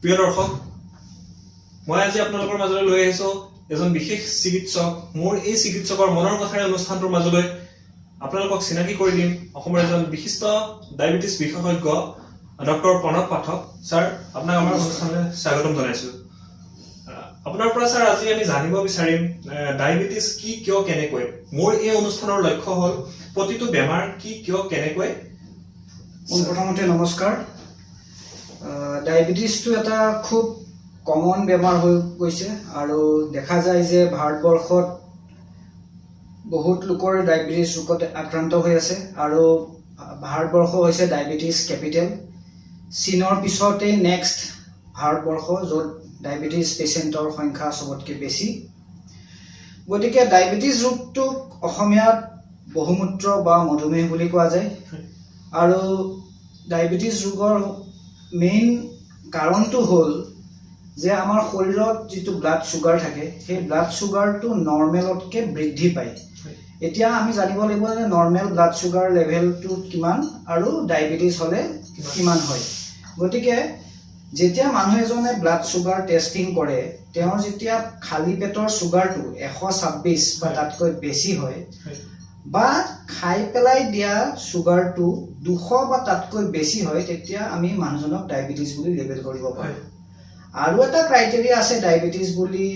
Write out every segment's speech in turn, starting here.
প্ৰিয় দৰ্শক, মই আজি আপোনালোকৰ মাজলৈ লৈ আহিছো এজন বিশেষ চিকিৎসক। মোৰ এই চিকিৎসকৰ মনৰ কথাৰে অনুষ্ঠানটোৰ মাজলৈ আপোনালোকক চিনাকি কৰি দিম অসমৰ এজন বিশিষ্ট ডায়েবেটিছ বিশেষজ্ঞ ডক্টৰ প্ৰণৱ পাঠক। স্যাৰ, আপোনাক আমাৰ অনুষ্ঠানলৈ স্বাগতম জনাইছো। আপোনাৰ পৰা স্যাৰ আজি আমি জানিব বিচাৰিম ডায়েবেটিছ কি, কিয়, কেনেকৈ। মোৰ এই অনুষ্ঠানৰ লক্ষ্য হ'ল প্ৰতিটো বেমাৰ কি, কিয়, কেনেকৈ। প্ৰথমতে নমস্কাৰ। ডায়েবেটিছটো এটা খুব কমন বেমাৰ হৈ গৈছে আৰু দেখা যায় যে ভাৰতবৰ্ষত বহুত লোকৰ ডায়েবেটিছ ৰোগত আক্ৰান্ত হৈ আছে আৰু ভাৰতবৰ্ষ হৈছে ডায়েবেটিছ কেপিটেল। চীনৰ পিছতেই নেক্সট ভাৰতবৰ্ষ, য'ত ডায়েবেটিছ পেচেণ্টৰ সংখ্যা চবতকৈ বেছি। গতিকে ডায়েবেটিছ ৰোগটোক অসমীয়াত বহুমূত্ৰ বা মধুমেহ বুলি কোৱা যায়। আৰু ডায়েবেটিছ ৰোগৰ মেইন কাৰণটো হ'ল যে আমাৰ শৰীৰত যিটো ব্লাড চুগাৰ থাকে, সেই ব্লাড চুগাৰটো নৰ্মেলতকৈ বৃদ্ধি পায়। এতিয়া আমি জানিব লাগিব যে নৰ্মেল ব্লাড চুগাৰ লেভেলটো কিমান আৰু ডায়েবেটিছ হ'লে কিমান হয়। গতিকে যেতিয়া মানুহ এজনে ব্লাড চুগাৰ টেষ্টিং কৰে, তেওঁৰ যেতিয়া খালী পেটৰ চুগাৰটো 126 বা তাতকৈ বেছি হয়, বা খাই পেলাই দিয়া চুগাৰটো 200 বা তাতকৈ বেছি হয়, তেতিয়া আমি মানুহজনক ডায়েবেটিছ বুলি লেবেল কৰিব পাৰোঁ। আৰু এটা ক্ৰাইটেৰিয়া আছে ডায়েবেটিছ বুলি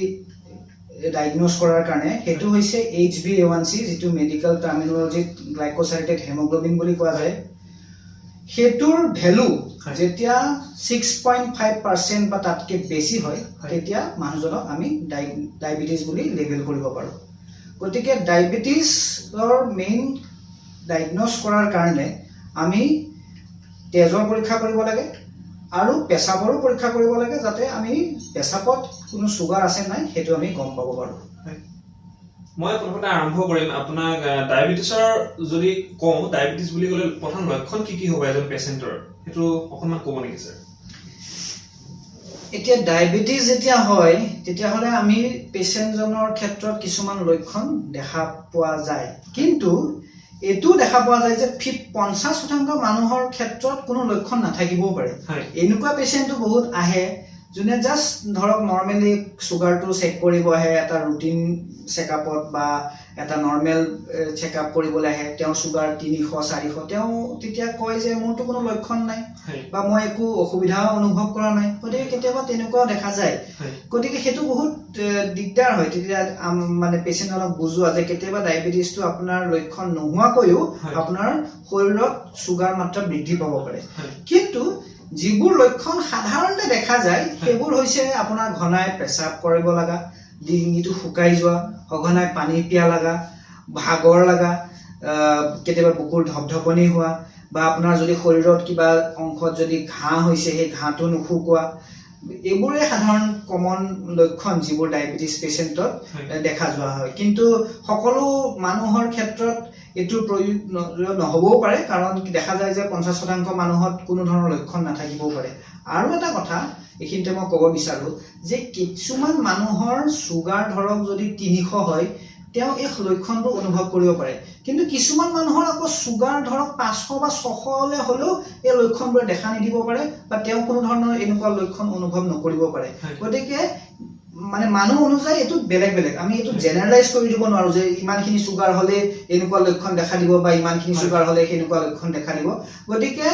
ডায়েগন'জ কৰাৰ কাৰণে, সেইটো হৈছে HbA1c, যিটো মেডিকেল টাৰ্মিনলজিত গ্লাইক'চাইলেটেড হেমোগ্ল'বিন বুলি কোৱা যায়। সেইটোৰ ভেলু যেতিয়া 6.5% বা তাতকৈ বেছি হয়, তেতিয়া মানুহজনক আমি ডায়েবেটিছ বুলি লেবেল কৰিব পাৰোঁ। গতিকে ডায়েবেটিছৰ মেইন ডায়েগন'জ কৰাৰ কাৰণে আমি তেজৰ পৰীক্ষা কৰিব লাগে আৰু পেচাবৰো পৰীক্ষা কৰিব লাগে, যাতে আমি পেচাবত কোনো চুগাৰ আছে নাই সেইটো আমি গম পাব পাৰোঁ। মই প্ৰথমতে আৰম্ভ কৰিম আপোনাক ডায়েবেটিছৰ যদি কওঁ, ডায়েবেটিছ বুলি ক'লে প্ৰথম লক্ষণ কি কি হ'ব এজন পেচেণ্টৰ, সেইটো অকণমান ক'ব নেকি স্যাৰ? এতিয়া ডায়েবেটিছ যেতিয়া হয়, তেতিয়াহ'লে আমি পেচেণ্টজনৰ ক্ষেত্ৰত কিছুমান লক্ষণ দেখা পোৱা যায়, কিন্তু এইটো দেখা পোৱা যায় যে 50% মানুহৰ ক্ষেত্ৰত কোনো লক্ষণ নাথাকিবও পাৰে। এনেকুৱা পেচেণ্টটো বহুত আহে যোনে জাষ্ট ধৰক নৰ্মেলি চুগাৰটো চেক কৰিব আহে, এটা ৰুটিন চেকআপত বা এটা নৰ্মেল চেকআপ কৰিবলৈ আহে। তেওঁৰ চুগাৰ 300-400, তেওঁ তেতিয়া কয় যে মোৰতো কোনো লক্ষণ নাই বা মই একো অসুবিধা অনুভৱ কৰা নাই। গতিকে কেতিয়াবা তেনেকুৱাও দেখা যায়। গতিকে সেইটো বহুত দিগদাৰ হয় তেতিয়া মানে পেচেণ্টজনক বুজোৱা যে কেতিয়াবা ডায়েবেটিছটো আপোনাৰ লক্ষণ নোহোৱাকৈও আপোনাৰ শৰীৰত চুগাৰ মাত্ৰা বৃদ্ধি পাব পাৰে। কিন্তু যিবোৰ লক্ষণ সাধাৰণতে দেখা যায়, সেইবোৰ হৈছে আপোনাৰ ঘনাই পেচাব কৰিব লগা, ডিঙিটো শুকাই যোৱা, সঘনাই পানী পিয়া লগা, ভাগৰ লগা, কেতিয়াবা বুকুৰ ধপধপনি হোৱা, বা আপোনাৰ যদি শৰীৰত কিবা অংশত যদি ঘাঁ হৈছে সেই ঘাঁটো নুশুকোৱা, এইবোৰে সাধাৰণ কমন লক্ষণ যিবোৰ ডায়েবেটিছ পেচেণ্টত দেখা যোৱা হয়। কিন্তু সকলো মানুহৰ ক্ষেত্ৰত এইটোৰ প্ৰয়োগ নহ'বও পাৰে, কাৰণ দেখা যায় যে 50% মানুহত কোনো ধৰণৰ লক্ষণ নাথাকিবও পাৰে। আৰু এটা কথা এইখিনিতে মই ক'ব বিচাৰোঁ যে কিছুমান মানুহৰ চুগাৰ ধৰক যদি 300 হয়, তেওঁ এই লক্ষণবোৰ অনুভৱ কৰিব পাৰে, কিন্তু কিছুমান মানুহৰ আকৌ চুগাৰ ধৰক 500 বা 600 হ'লেও এই লক্ষণবোৰে দেখা নিদিব পাৰে বা তেওঁ কোনো ধৰণৰ এনেকুৱা লক্ষণ অনুভৱ নকৰিব পাৰে। গতিকে মানে মানুহ অনুযায়ী এইটো বেলেগ বেলেগ, আমি এইটো জেনেৰেলাইজ কৰি দিব নোৱাৰোঁ যে ইমানখিনি চুগাৰ হ'লে এনেকুৱা লক্ষণ দেখা দিব বা ইমানখিনি চুগাৰ হ'লে সেনেকুৱা লক্ষণ দেখা দিব। গতিকে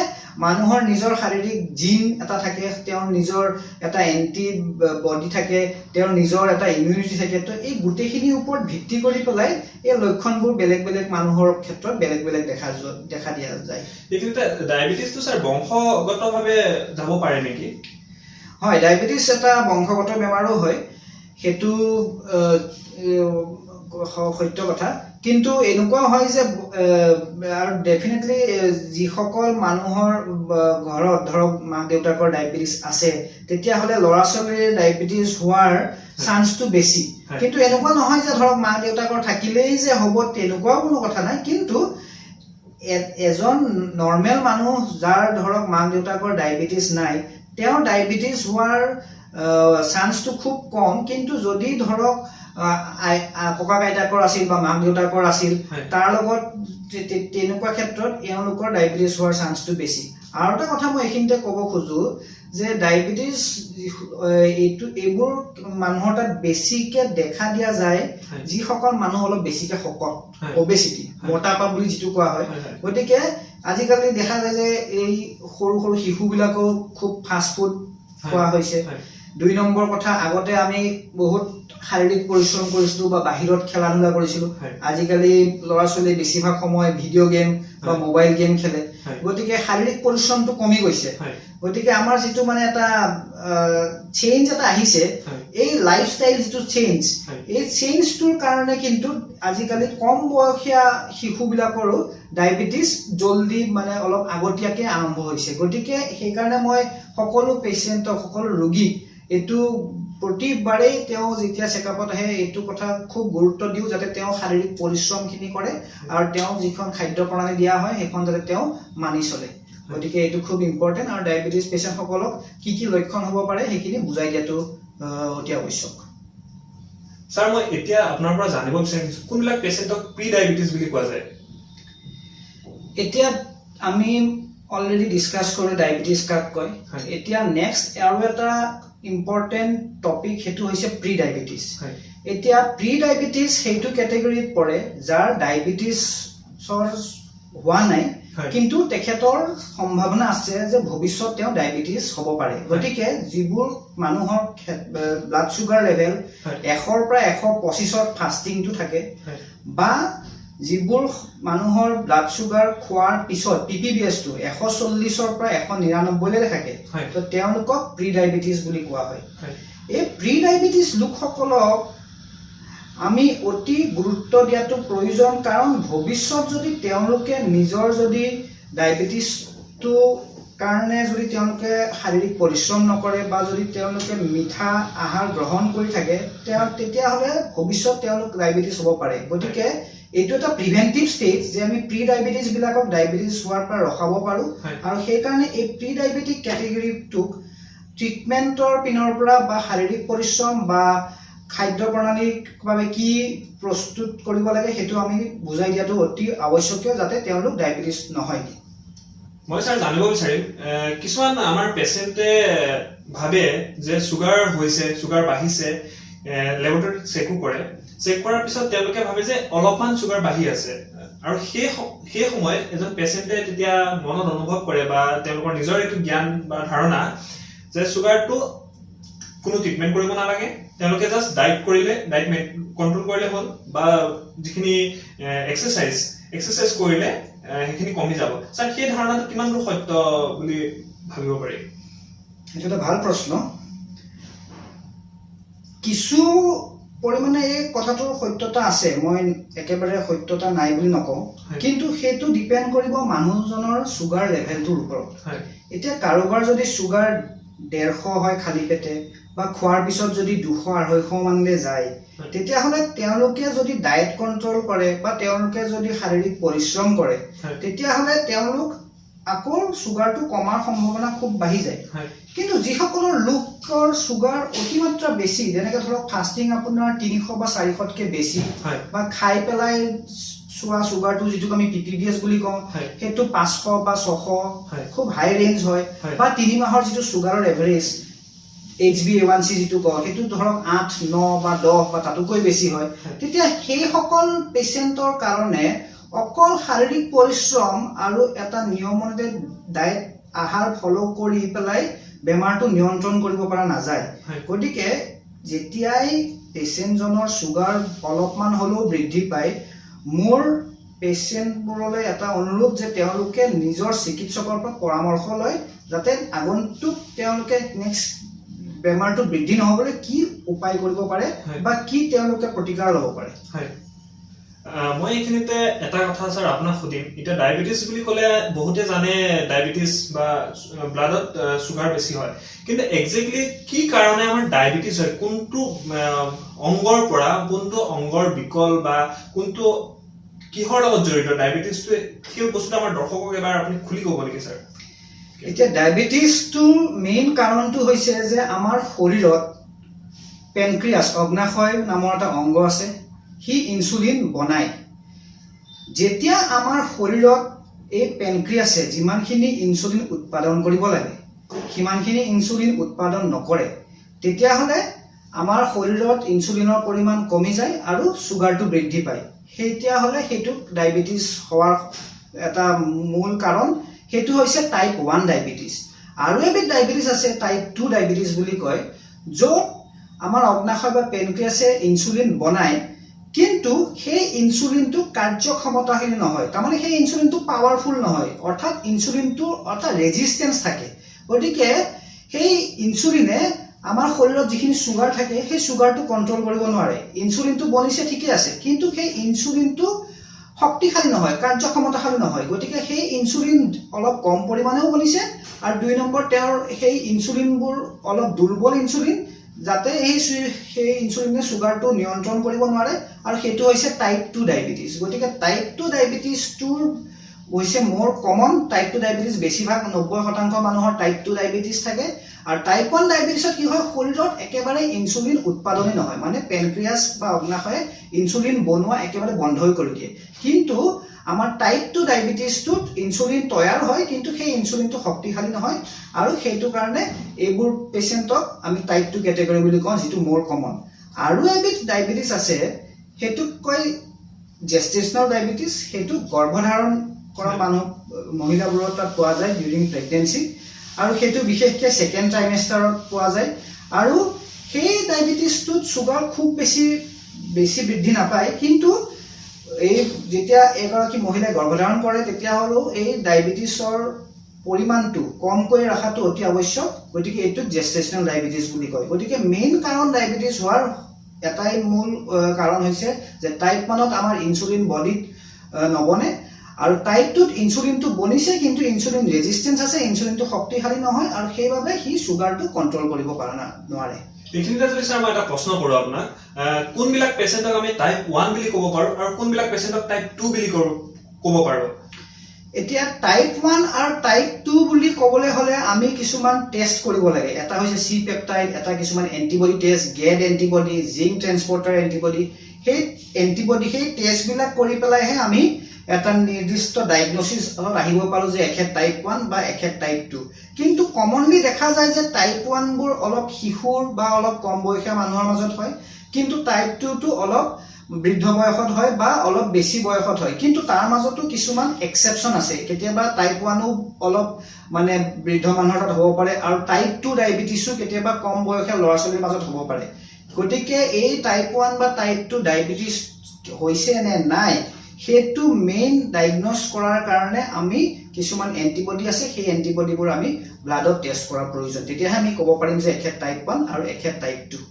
মানুহৰ নিজৰ শাৰীৰিক জিন এটা থাকে, তেওঁৰ নিজৰ এটা এণ্টি বডি থাকে, তেওঁৰ নিজৰ এটা ইমিউনিটি থাকে। তো এই গোটেইখিনিৰ ওপৰত ভিত্তি কৰি পেলাই এই লক্ষণবোৰ বেলেগ বেলেগ মানুহৰ ক্ষেত্ৰত বেলেগ বেলেগ দেখা দিয়া যায়। এইখিনিতে ডায়েবেটিছটো স্যাৰ বংশগতভাৱে যাব পাৰে নেকি? হয়, ডায়েবেটিছ এটা বংশগত বেমাৰো হয়, সেইটো সত্য কথা। কিন্তু এনেকুৱাও হয় যে আৰু ডেফিনেটলি যিসকল মানুহৰ ঘৰত ধৰক মাক দেউতাকৰ ডায়েবেটিছ আছে, তেতিয়াহ'লে ল'ৰা ছোৱালীৰ ডায়েবেটিছ হোৱাৰ চান্সটো বেছি। কিন্তু এনেকুৱা নহয় যে ধৰক মাক দেউতাকৰ থাকিলেই যে হ'ব, তেনেকুৱাও কোনো কথা নাই। কিন্তু এজন নৰ্মেল মানুহ যাৰ ধৰক মাক দেউতাকৰ ডায়েবেটিছ নাই, তেওঁৰ ডায়েবেটিছ হোৱাৰ চান্সটো খুব কম। কিন্তু যদি ধৰক ককা আইতাকৰ আছিল বা মাক দেউতাকৰ আছিল, তাৰ লগত তেনেকুৱা ক্ষেত্ৰত এওঁলোকৰ ডায়েবেটিছ হোৱাৰ চান্সটো বেছি। আৰু এটা কথা মই এইখিনিতে ক'ব খোজো যে ডায়েবেটিছ এইবোৰ মানুহৰ তাত বেছিকে দেখা দিয়া যায় যিসকল মানুহ অলপ বেছিকে শকত অবেচিটি মোটাপা বুলি যিটো কোৱা হয় গতিকে আজিকালি দেখা যায় যে এই সৰু সৰু শিশুবিলাকো খুব ফাষ্ট ফুড খোৱা হৈছে 2 নম্বৰ কথা আগতে আমি বহুত শাৰীৰিক পৰিশ্ৰম কৰিছিলো বা বাহিৰত খেলা ধূলা কৰিছিলো আজিকালি ল'ৰা ছোৱালী বেছিভাগ সময় ভিডিঅ' গেম বা মোবাইল গেম খেলে গতিকে শাৰীৰিক পৰিশ্ৰমটো কমি গৈছে গতিকে আমাৰ যিটো মানে এটা চেঞ্জ এটা আহিছে এই লাইফষ্টাইল যিটো চেঞ্জ এই চেঞ্জটোৰ কাৰণে কিন্তু আজিকালি কম বয়সীয়া শিশুবিলাকৰো ডায়েবেটিছ জলদি মানে অলপ আগতীয়াকৈ আৰম্ভ হৈছে গতিকে সেইকাৰণে মই সকলো পেচেণ্টক সকলো ৰোগীক এইটো প্ৰতিবাৰেই তেওঁ যেতিয়া চেকআপত আহে এইটো কথা খুব গুৰুত্ব দিওঁ যাতে তেওঁ শাৰীৰিক পৰিশ্ৰমখিনি কৰে আৰু তেওঁ যিখন খাদ্য প্ৰণালী দিয়া হয় সেইখন যাতে তেওঁ মানি চলে গতিকে এইটো খুব ইম্পৰ্টেণ্ট আৰু ডায়েবেটিছ পেচেণ্টসকলক কি কি লক্ষণ হ'ব পাৰে সেইখিনি বুজাই দিয়াটো অতি আৱশ্যক স্যাৰ মই এতিয়া আপোনাৰ পৰা জানিব বিচাৰিছো কোনবিলাক পেচেণ্টক প্ৰি ডায়েবেটিছ বুলি কোৱা যায় এতিয়া আমি অলৰেডি ডিসকাস কৰি ডায়েবেটিছ কাক কয় এতিয়া নেক্সট আৰু এটা ইম্পৰ্টেণ্ট টপিক হেতু হৈছে প্ৰি ডায়েবেটিছ এতিয়া প্ৰি ডায়েবেটিছ হেতু ক্যাটেগৰীত পৰে যাৰ ডায়েবেটিছৰ হোৱা নাই কিন্তু তেখেতৰ সম্ভাৱনা আছে যে ভৱিষ্যত তেওঁ ডায়েবেটিছ হ'ব পাৰে গতিকে যিবোৰ মানুহৰ ব্লাড সুগাৰ লেভেল 100 পৰা 125ৰ ফাস্টিংটো থাকে বা যিবোৰ মানুহৰ ব্লাড সুগাৰ খোৱাৰ পিছত পিপিবিএছটো 140ৰ পৰা 199 লৈকে থাকে তো তেওঁলোকক প্ৰি ডায়েবেটিছ বুলি কোৱা হয় এই প্ৰি ডায়েবেটিছ লোকসকলক আমি অতি গুৰুত্ব দিয়াটো প্ৰয়োজন কাৰণ ভৱিষ্যত যদি তেওঁলোকে নিজৰ যদি ডায়েবেটিছটো কাৰণে যদি তেওঁলোকে শাৰীৰিক পৰিশ্ৰম নকৰে বা যদি তেওঁলোকে মিঠা আহাৰ গ্ৰহণ কৰি থাকে তেতিয়াহ'লে ভৱিষ্যত তেওঁলোক ডায়েবেটিছ হ'ব পাৰে গতিকে এইটো এটা প্ৰিভেন্টিভ ষ্টেজ যে আমি প্ৰি ডায়েবেটিছ বিলাকক ডায়েবেটিছ হোৱাৰ পৰা ৰখাব পাৰো আৰু সেই কাৰণে এই প্ৰি ডায়েবেটিক ক্যাটেগৰীটোক ট্ৰিটমেন্টৰ পিনৰ পৰা বা শাৰীৰিক পৰিশ্ৰম বা খাদ্য প্ৰণালীৰ বাবে কি প্ৰস্তুত কৰিব লাগে হেতু আমি বুজাই দিয়াটো অতি আৱশ্যকীয় যাতে তেওঁলোক ডায়েবেটিছ নহয় মই স্যাৰ জানিব বিচাৰিম কিছুমান আমাৰ পেচেণ্টে ভাবে যে সুগাৰ হৈছে সুগাৰ বাঢ়িছে লেবৰেটৰীত চেকো কৰে চেক কৰাৰ পিছত তেওঁলোকে ভাবে যে অলপমান সুগাৰ বাঢ়ি আছে আৰু সেই সময়ত এজন পেচেণ্টে তেতিয়া মনত অনুভৱ কৰে বা তেওঁলোকৰ নিজৰ এইটো জ্ঞান বা ধাৰণা যে সুগাৰটো কোনো ট্ৰিটমেন্ট কৰিব নালাগে তেওঁলোকে জাস্ট ডায়েট কৰিলে ডায়েট কন্ট্ৰোল কৰিলে হ'ল বা যিখিনি এক্সাৰসাইজ কৰিলে সেইখিনি কমি যাব স্যাৰ সেই ধাৰণাটো কিমান দূৰ সত্য বুলি ভাবিব পাৰি এটা এটা ভাল প্ৰশ্ন কিছু পৰিমাণে এই কথাটোৰ সত্যতা আছে মই একেবাৰে সত্যতা নাই বুলি নকওঁ কিন্তু সেইটো ডিপেন্ড কৰিব মানুহজনৰ সুগাৰ লেভেলটোৰ ওপৰত এতিয়া কাৰোবাৰ যদি সুগাৰ 150 হয় খালি পেটে বা খোৱাৰ পিছত যদি 200-250 মানলে যায় তেতিয়াহ'লে তেওঁলোকে যদি ডায়েট কন্ট্ৰোল কৰে বা তেওঁলোকে যদি শাৰীৰিক পৰিশ্ৰম কৰে তেতিয়াহ'লে তেওঁলোক আকৌ সুগাৰটো কমাৰ সম্ভাৱনা খুব বাঢ়ি যায় কিন্তু যিসকলৰ লোকৰ সুগাৰ অতিমাত্ৰা বেছি যেনেকৈ ধৰক ফাস্টিং আপোনাৰ 300 বা 400তকৈ বেছি বা খাই পেলাই চোৱা সুগাৰটো যিটো আমি পিপিবিএছ বুলি কওঁ সেইটো 500 বা 600 খুব হাই ৰেঞ্জ হয় বা 3 মাহৰ যিটো সুগাৰৰ এভাৰেজ HbA1c যিটো কয় সেইটো ধৰক 8 9 বা 10 বা তাতকৈ বেছি হয় তেতিয়া সেই সকল পেচেণ্টৰ কাৰণে অকল শাৰীৰিক পৰিশ্ৰম আৰু এটা নিয়মমতে ডায়েট আহাৰ ফলো কৰি পেলাই বেমাৰটো নিয়ন্ত্ৰণ কৰিব পৰা নাযায় গতিকে যেতিয়াই পেচেণ্টজনৰ সুগাৰ অলপমান হলেও বৃদ্ধি পায় মোৰ পেচেণ্টবোৰলৈ এটা অনুৰোধ যে তেওঁলোকে নিজৰ চিকিৎসকৰ পৰা পৰামৰ্শ লয় যাতে আগন্তুক তেওঁলোকে নেক্সট বেমাৰটো বৃদ্ধি নহবলৈ কি উপায় কৰিব পাৰে বা কি তেওঁলোকে প্ৰতিকাৰ ল'ব পাৰে মই এইখিনিতে এটা কথা স্যাৰ আপোনাক সুধিম এটা ডায়েবেটিছ বুলি ক'লে বহুতে জানে ডায়েবেটিছ বা ব্লাডত সুগাৰ বেছি হয় কিন্তু এক্স্যাক্টলি কি কাৰণে আমাৰ ডায়েবেটিছ হয় কোনটো অংগৰ পৰা কোনটো অংগৰ বিকল বা কোনটো কিহৰ লগত জড়িত ডায়েবেটিছটো কি বস্তু আমাৰ দৰ্শকক এবাৰ আপুনি খুলি ক'ব নেকি স্যাৰ এতিয়া ডায়েবেটিছটো মেইন কাৰণটো হৈছে যে আমাৰ শৰীৰত পেনক্ৰিয়াছ অগ্নাশয় নামৰ এটা অংগ আছে হি ইনসুলিন বনায় যেতিয়া আমাৰ শৰীৰত এই পেনক্ৰিয়াছে যিমানখিনি ইনসুলিন উৎপাদন কৰিব লাগে সিমানখিনি ইনচুলিন উৎপাদন নকৰে তেতিয়াহ'লে আমাৰ শৰীৰত ইনচুলিনৰ পৰিমাণ কমি যায় আৰু চুগাৰটো বৃদ্ধি পায় তেতিয়াহ'লে সেইটো ডায়েবেটিছ হোৱাৰ এটা মূল কাৰণ সেইটো হৈছে টাইপ 1 ডায়েবেটিছ আৰু এবিধ ডায়েবেটিছ আছে টাইপ 2 ডায়েবেটিছ বুলি কয় য'ত আমাৰ অগ্নাশয় বা পেনক্ৰিয়াছে ইনচুলিন বনায় কিন্তু সেই ইনচুলিনটো কাৰ্যক্ষমতাশীল নহয় তাৰমানে সেই ইনচুলিনটো পাৱাৰফুল নহয় অৰ্থাৎ ইনচুলিনটো অৰ্থাৎ ৰেজিষ্টেন্স থাকে গতিকে সেই ইনচুলিনে আমাৰ শৰীৰত যিখিনি চুগাৰ থাকে সেই চুগাৰটো কন্ট্ৰল কৰিব নোৱাৰে ইনচুলিনটো বনিছে ঠিকে আছে কিন্তু সেই ইনচুলিনটো শক্তিশালী নহয় কাৰ্যক্ষমতাশালী নহয় গতিকে সেই ইনচুলিন অলপ কম পৰিমাণেও বনিছে আৰু 2 নম্বৰ তেওঁৰ সেই ইনচুলিনবোৰ অলপ দুৰ্বল ইনচুলিন যাতে সেই ইনচুলিনে চুগাৰটো নিয়ন্ত্ৰণ কৰিব নোৱাৰে আৰু সেইটো হৈছে টাইপ 2 ডায়েবেটিছ গতিকে টাইপ 2 ডায়েবেটিছটোৰ হৈছে মোৰ কমন টাইপ 2 ডায়েবেটিছ বেছিভাগ 90% মানুহৰ টাইপ 2 ডায়েবেটিছ থাকে আৰু টাইপ 1 ডায়েবেটিছত কি হয় শৰীৰত একেবাৰে ইনচুলিন উৎপাদনই নহয় মানে পেনক্ৰিয়াছ বা অগ্নাশয়ে ইনচুলিন বনোৱা একেবাৰে বন্ধই কৰি দিয়ে কিন্তু আমাৰ টাইপ 2 ডায়েবেটিছটোত ইনচুলিন তৈয়াৰ হয় কিন্তু সেই ইনচুলিনটো শক্তিশালী নহয় আৰু সেইটো কাৰণে এইবোৰ পেচেণ্টক আমি টাইপ 2 কেটেগৰী বুলি কওঁ যিটো মোৰ কমন আৰু এবিধ ডায়েবেটিছ আছে সেইটোক কয় জেষ্টেচনেল ডায়েবেটিছ সেইটো গৰ্ভধাৰণ কৰা মানুহ মহিলাবোৰৰ তাত পোৱা যায় ডিউৰিং প্ৰেগনেন্সি আৰু সেইটো বিশেষকৈ সেকেন্ড ট্ৰাইমেষ্টাৰত পোৱা যায় আৰু সেই ডায়েবেটিছটোত চুগাৰ খুব বেছি বৃদ্ধি নাপায় কিন্তু এই যেতিয়া এগৰাকী মহিলাই গৰ্ভধাৰণ কৰে তেতিয়া হ'লেও এই ডায়েবেটিছৰ পৰিমাণটো কমকৈ ৰখাটো অতি আৱশ্যক গতিকে এইটোক জেষ্টেচনেল ডায়েবেটিছ বুলি কয় গতিকে মেইন কাৰণ ডায়েবেটিছ হোৱাৰ এটাই মূল কাৰণ হৈছে যে টাইপ 1ত আমাৰ ইনচুলিন বডিত নবনে আৰু টাইপ 2ত ইনচুলিনটো বনিছে কিন্তু ইনচুলিন ৰেজিষ্টেন্স আছে ইনচুলিনটো শক্তিশালী নহয় আৰু সেইবাবে সি চুগাৰটো কন্ট্ৰল কৰিব নোৱাৰে এইখিনিতে যদি স্যাৰ মই এটা প্ৰশ্ন কৰোঁ আপোনাক কোনবিলাক পেচেণ্টক আমি টাইপ 1 বুলি ক'ব পাৰোঁ আৰু কোনবিলাক পেচেণ্টক টাইপ 2 বুলি ক'ব পাৰোঁ এতিয়া টাইপ 1 আৰু টাইপ 2 বুলি ক'বলৈ হ'লে আমি কিছুমান টেষ্ট কৰিব লাগে এটা হৈছে চি পেপটাইড এটা কিছুমান antibody test GAD antibody zinc transporter antibody সেই এন্টিবডি সেই টেষ্টবিলাক কৰি পেলাইহে আমি এটা নিৰ্দিষ্ট ডায়াগনোচিছ আহিব পাৰো যে এখেত টাইপ 1 বা এখেত টাইপ 2 কিন্তু কমনলি দেখা যায় যে টাইপ 1 বোৰ অলপ শিশুৰ বা অলপ কম বয়সীয়া মানুহৰ মাজত হয় কিন্তু টাইপ 2 টো অলপ বৃদ্ধ বয়সত হয় বা অলপ বেছি বয়সত হয় কিন্তু তাৰ মাজতো কিছুমান এক্সেপশন আছে কেতিয়াবা টাইপ 1 ও অলপ মানে বৃদ্ধ মানুহৰ তাত হ'ব পাৰে আৰু টাইপ 2 ডায়েবেটিছও কেতিয়াবা কম বয়সীয়া ল'ৰা ছোৱালীৰ মাজত হ'ব পাৰে গতিকে এই টাইপ 1 বা টাইপ 2 ডায়েবেটিছ হৈছে নে নাই সেইটো মেইন ডায়াগনোজ কৰাৰ কাৰণে আমি কিছুমান এন্টিবডি আছে সেই এন্টিবডিবোৰ আমি ব্লাডত টেষ্ট কৰাৰ প্ৰয়োজন তেতিয়াহে আমি ক'ব পাৰিম যে এখেত টাইপ 1 আৰু এখেত টাইপ 2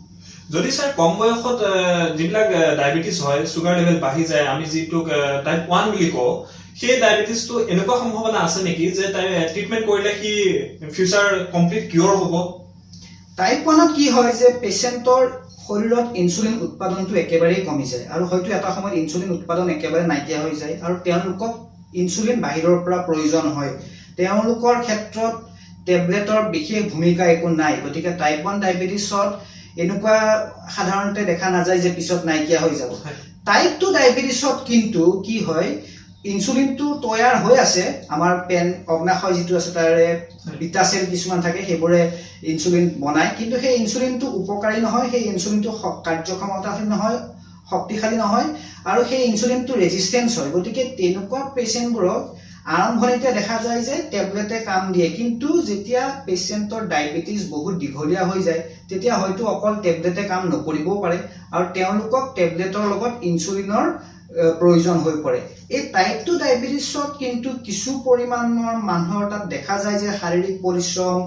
যদি স্যাৰ কম বয়সত যিবিলাক ডায়েবেটিছ হয় চুগাৰ লেভেল বাঢ়ি যায় আমি যিটোক টাইপ 1 বুলি কওঁ সেই ডায়েবেটিছটো এনেকুৱা সম্ভাৱনা আছে নেকি যে তাই ট্ৰিটমেন্ট কৰিলে কি ফিউচাৰ কমপ্লিট কিউৰ হ'ব টাইপ 1ত কি হয় যে পেচেণ্টৰ শৰীৰত ইনচুলিন উৎপাদনটো একেবাৰেই কমি যায় আৰু হয়তো এটা সময়ত ইনচুলিন উৎপাদন একেবাৰে নাইকিয়া হৈ যায় আৰু তেওঁলোকক ইনচুলিন বাহিৰৰ পৰা প্ৰয়োজন হয় তেওঁলোকৰ ক্ষেত্ৰত টেবলেটৰ বিশেষ ভূমিকা একো নাই গতিকে টাইপ 1 ডায়েবেটিছত এনেকুৱা সাধাৰণতে দেখা নাযায় যে পিছত নাইকিয়া হৈ যাব টাইপ 2 ডায়েবেটিছত কিন্তু কি হয় ইনচুলিনটো তৈয়াৰ হৈ আছে আমাৰ পেন অগ্নাশয় যিটো আছে তাৰে বিটা সেল কিছুমান থাকে সেইবোৰে ইনচুলিন বনায় কিন্তু সেই ইনচুলিনটো উপকাৰী নহয় সেই ইনচুলিনটো কাৰ্যক্ষমতাশীল নহয় শক্তিশালী নহয় আৰু সেই ইনচুলিনটো ৰেজিষ্টেন্স হয় গতিকে তেনেকুৱা পেচেণ্টবোৰক আৰম্ভণিতে দেখা যায় যে টেবলেটে কাম দিয়ে কিন্তু যেতিয়া পেচেণ্টৰ ডায়েবেটিছ বহুত দীঘলীয়া হৈ যায় তেতিয়া হয়তো অকল টেবলেটে কাম নকৰিবও পাৰে আৰু তেওঁলোকক টেবলেটৰ লগত ইনচুলিনৰ প্ৰয়োজন হৈ পৰে এই টাইপ 2 ডায়েবেটিছত কিন্তু কিছু পৰিমাণৰ মানুহৰ তাত দেখা যায় যে শাৰীৰিক পৰিশ্ৰম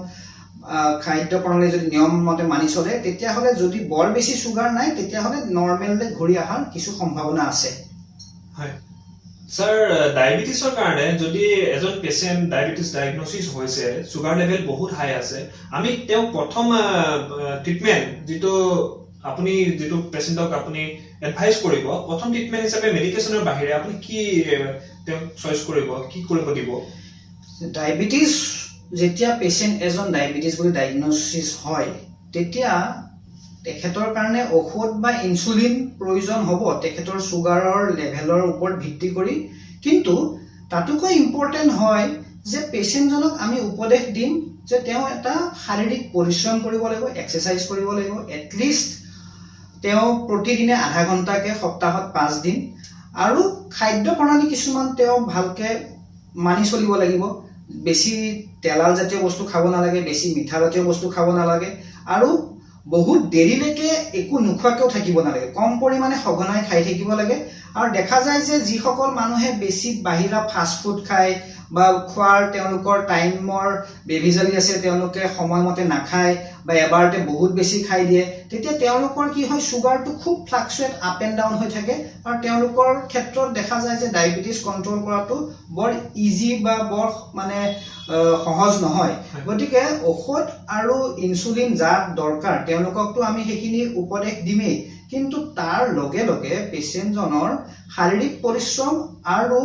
খাদ্য প্ৰণালী যদি নিয়ম মতে মানি চলে তেতিয়াহ'লে যদি বৰ বেছি চুগাৰ নাই তেতিয়াহ'লে নৰ্মেললৈ ঘূৰি অহাৰ কিছু সম্ভাৱনা আছে হয় স্যাৰ ডায়েবেটিছৰ কাৰণে যদি এজন পেচেণ্ট ডায়েবেটিছ ডায়াগনোচিছ হৈছে চুগাৰ লেভেল বহুত হাই আছে আমি তেওঁ প্ৰথম ট্ৰিটমেন্ট যিটো পেচেণ্টক আপুনি এডভাইস কৰিব প্ৰথম ট্ৰিটমেন্ট হিচাপে মেডিকেশ্যনৰ বাহিৰে আপুনি কি তেওঁ চইচ কৰিব কি কৰিব দিব ডায়েবেটিছ যেতিয়া পেচেণ্ট এজন ডায়েবেটিছ বুলি ডায়াগনোচিছ হয় তেতিয়া তেখেতৰ কাৰণে ঔষধ বা ইনচুলিন প্ৰয়োজন হ'ব তেখেতৰ চুগাৰৰ লেভেলৰ ওপৰত ভিত্তি কৰি কিন্তু তাতোকৈ ইম্পৰ্টেণ্ট হয় যে পেচেণ্টজনক আমি উপদেশ দিম যে তেওঁ এটা শাৰীৰিক পৰিশ্ৰম কৰিব লাগিব, এক্সাৰচাইজ কৰিব লাগিব, এটলিষ্ট তেওঁ প্ৰতিদিনে আধা ঘণ্টাকৈ সপ্তাহত 5 দিন, আৰু খাদ্য প্ৰণালী কিছুমান তেওঁ ভালকৈ মানি চলিব লাগিব। বেছি তেলাল জাতীয় বস্তু খাব নালাগে, বেছি মিঠা জাতীয় বস্তু খাব নালাগে, আৰু বহুত দেৰিলৈকে একো নোখোৱাকৈও থাকিব নালাগে, কম পৰিমাণে সঘনাই খাই থাকিব লাগে। আৰু দেখা যায় যে যিসকল মানুহে বেছি বাহিৰা ফাষ্ট ফুড খায় বা খোৱাৰ তেওঁলোকৰ টাইমৰ বেভিজালি আছে, তেওঁলোকে সময়মতে নাখায় বা এবাৰতে বহুত বেছি খাই দিয়ে, তেতিয়া তেওঁলোকৰ কি হয়, চুগাৰটো খুব ফ্লাকচুৱেট আপ এণ্ড ডাউন হৈ থাকে। আৰু তেওঁলোকৰ ক্ষেত্ৰত দেখা যায় যে ডায়েবেটিছ কণ্ট্ৰল কৰাটো বৰ ইজি বা বৰ মানে সহজ নহয়। গতিকে ঔষধ আৰু ইনচুলিন যাক দৰকাৰ তেওঁলোককতো আমি সেইখিনি উপদেশ দিমেই, কিন্তু তাৰ লগে লগে পেচেণ্টজনৰ শাৰীৰিক পৰিশ্ৰম আৰু